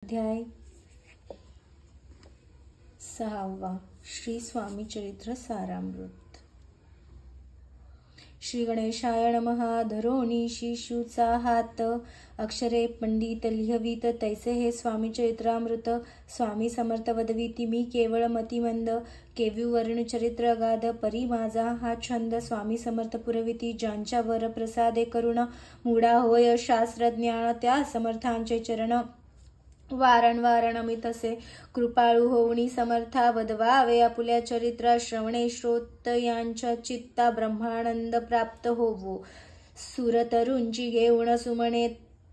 अध्याय 6 श्री स्वामी चरित्र सारामृत। श्री गणेशाय नमः। धरोणी शिशूचा हात अक्षरे पंडित लिहवीत तैसे हे स्वामी चरित्रामृत। स्वामी समर्थ वदविती मी केवळ मतिमंद, केव्यू वर्ण चरित्र गाद परी माझा हा छंद। स्वामी समर्थ पुरविती ज्यांच्या वर प्रसादे करुण, मूढा होय शास्त्रज्ञान त्या समर्थांचे चरण। वारंवार नमित असे कृपाळू होऊनी समर्था, वदवावे आपुल्या चरित्र श्रवणे श्रोत यांच्या चित्ता ब्रह्मानंद प्राप्त होवो। सुरतरुंची घेऊन सुमने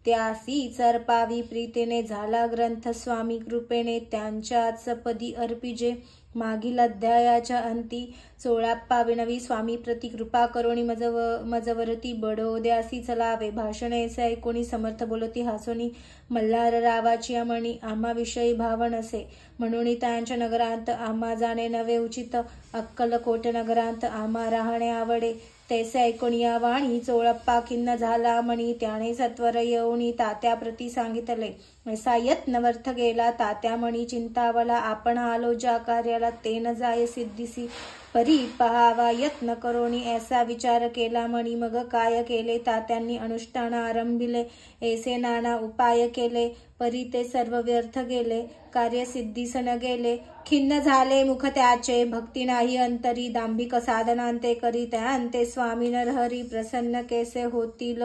त्यासी चरपावी प्रीतेने, झाला ग्रंथ स्वामी कृपेने त्यांच्याच पदी अर्पिजे। मागील अध्यायाच्या अंती 16 विनवी स्वामी प्रति कृपा करोणी मजवरती बडोद्यासी चलावे। भाषणे असे ऐकोणी समर्थ बोलती हासोनी, मल्हार रावाची म्हणी आम्हाविषयी भाव नसे, म्हणून त्यांच्या नगरांत आम्हा जाणे नवे उचित। अक्कलकोट नगरांत आम्हा राहणे आवडे, तैसे ऐकून या वाणी चोळप्पा खिन्न झाला म्हणी। त्याने सत्वर येऊनी तात्या प्रती सांगितले, ऐसा यत्न व्यर्थ गेला। तात्या म्हणी चिंतावला, आपण आलो ज्या कार्याला ते न जाय सिद्धीसी। परी पहावा यत्न करोनी ऐसा विचार केला म्हणी। मग काय केले तात्यांनी अनुष्ठान आरंभिले, ऐसे नाना उपाय केले परी ते सर्व व्यर्थ गेले, कार्य सिद्धीस न गेले। खिन्न झाले मुख त्याचे, भक्ती नाही अंतरी, दांभिक साधनांते करी त्यांते स्वामी नरहरी प्रसन्न कैसे होतील।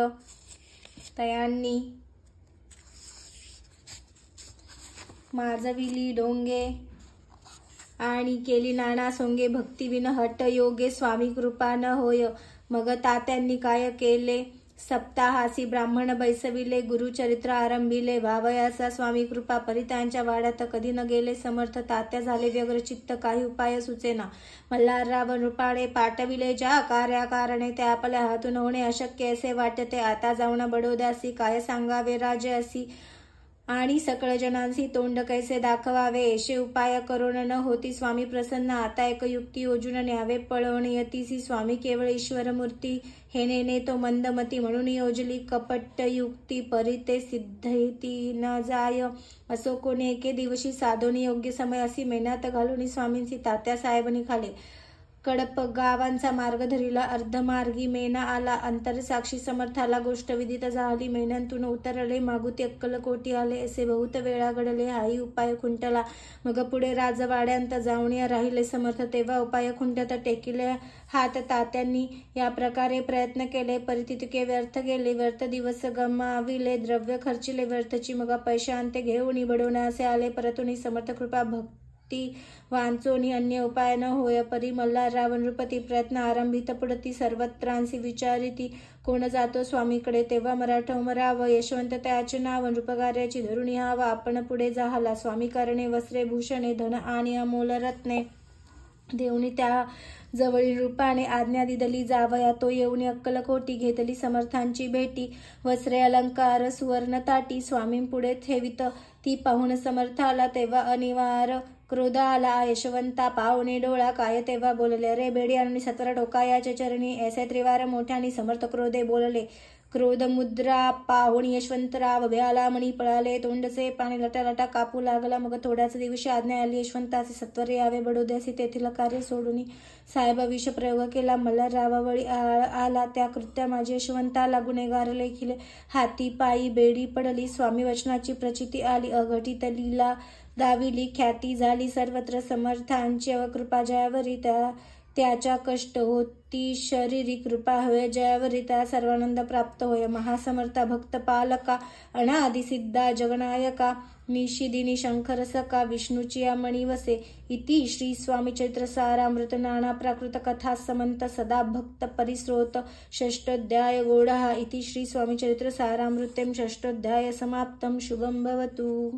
तयांनी माजविली डोंगे आणि केली नाना सोंगे, भक्तिविन हट योगे स्वामी कृपा न होय। मग तात्यांनी काय केले, सप्ताहासी ब्राह्मण बैसविले, गुरुचरित्र आरंभिले। व्हावयाचा स्वामी कृपा परी त्यांच्या वाड्यात कधी न गेले समर्थ। तात्या झाले व्यग्रचित्त, काही उपाय सुचेना। मल्हारराव नृपाळे पाठविले ज्या कार्याकारणे ते आपल्या हातून होणे अशक्य असे वाटते। आता जाऊन बडोद्यासी काय सांगावे राजे असी, आणि सकळ जनांसी तोंड कैसे दाखवावे। ऐसे उपाय करून न होती स्वामी प्रसन्न, आता एक युक्ती योजून न्यावे पळवून यतीसी। स्वामी केवळ ईश्वर मूर्ती हे नेने तो मंदमती, म्हणून योजली कपट युक्ती परी ते सिद्धीती न जाय। असो कोणी एके दिवशी साधोनी योग्य समय अशी मेहनत घालून स्वामींची तात्या साहेबांनी खाले। कडप गावांचा मार्ग धरिला, अर्धमार्गी मेना आला, अंतरसाक्षी समर्थाला गोष्ट विदित झाली। मेनंतून उतरले मागुती अक्कलकोटी आले, असे बहुत वेळा घडले हाही उपाय खुंटला। मग पुढे राजवाड्यांत जाऊन राहिले समर्थ, तेव्हा उपाय खुंटत टेकिले हात तात्यांनी। या प्रकारे प्रयत्न केले परी तितके व्यर्थ गेले। व्यर्थ दिवस गमाविले, द्रव्य खर्चिले व्यर्थची। मग पैशांते घेऊन बडवण्याचे आले, परतुनी समर्थ कृपा भक्ती वांचोनी अन्य उपाय न होय। परी मल्हारराव नृपती प्रयत्न आरंभित पुढती, सर्वत्रांसी विचारिती कोण जातो स्वामीकडे। तेव्हा मराठमराव यशवंत त्याचे नाव, नृपकार्याची धरून यावा आपण पुढे जाहला। स्वामी करणे वस्त्रे भूषणे धन आणि अमोल रत्ने देऊनी त्या जवळी रूपाने आज्ञा दिदली जावया। तो येऊनी अक्कलकोटी घेतली समर्थांची भेटी, वस्त्रे अलंकार सुवर्ण ताटी स्वामींपुढे ठेवित। ती पाहून समर्थाला तेव्हा अनिवार्य क्रोध आला। यशवंता पाहुणे डोळा काय तेव्हा बोलले, रे बेडी आणि सत्वर टोकायाचे चरणी। ऐसे त्रिवार मोठ्याने समर्थ क्रोधे बोलले। क्रोध मुद्रा पाहून यशवंतराव भ्याला म्हणी पळाले, तोंडचे पाणी लटालटा कापू लागला। मग थोड्याच दिवशी आज्ञा आली यशवंताचे सत्वर यावे बडोद्यासी, तेथील कार्य सोडून साहेब विष प्रयोग केला। मल्हाररावावळी आला त्या कृत्या माझे यशवंताला गुन्हेगार लेखिले। हाती पायी बेडी पडली, स्वामी वचनाची प्रचिती आली, अघटित लीला दाविली, ख्याती झाली सर्वत्र समर्थांची। अवकृपा जयावरी त्याच्या कष्ट होती, शरीरी कृपा होय जयावरी त्या सर्वानंद प्राप्त होय। महासमर्था भक्त पालका, अनादि सिद्धा जगनायका, निशिदिनी शंकर सका, विष्णूची म्हणी वसे। इति श्री स्वामी चरित्र सारामृत नाना प्राकृत कथा समंत सदा भक्त परिस्रोत षष्ठोध्याय गौडः। इति श्री स्वामी चरित्र सारामृतें षष्ठोध्याय समाप्तं। शुभं भवतु।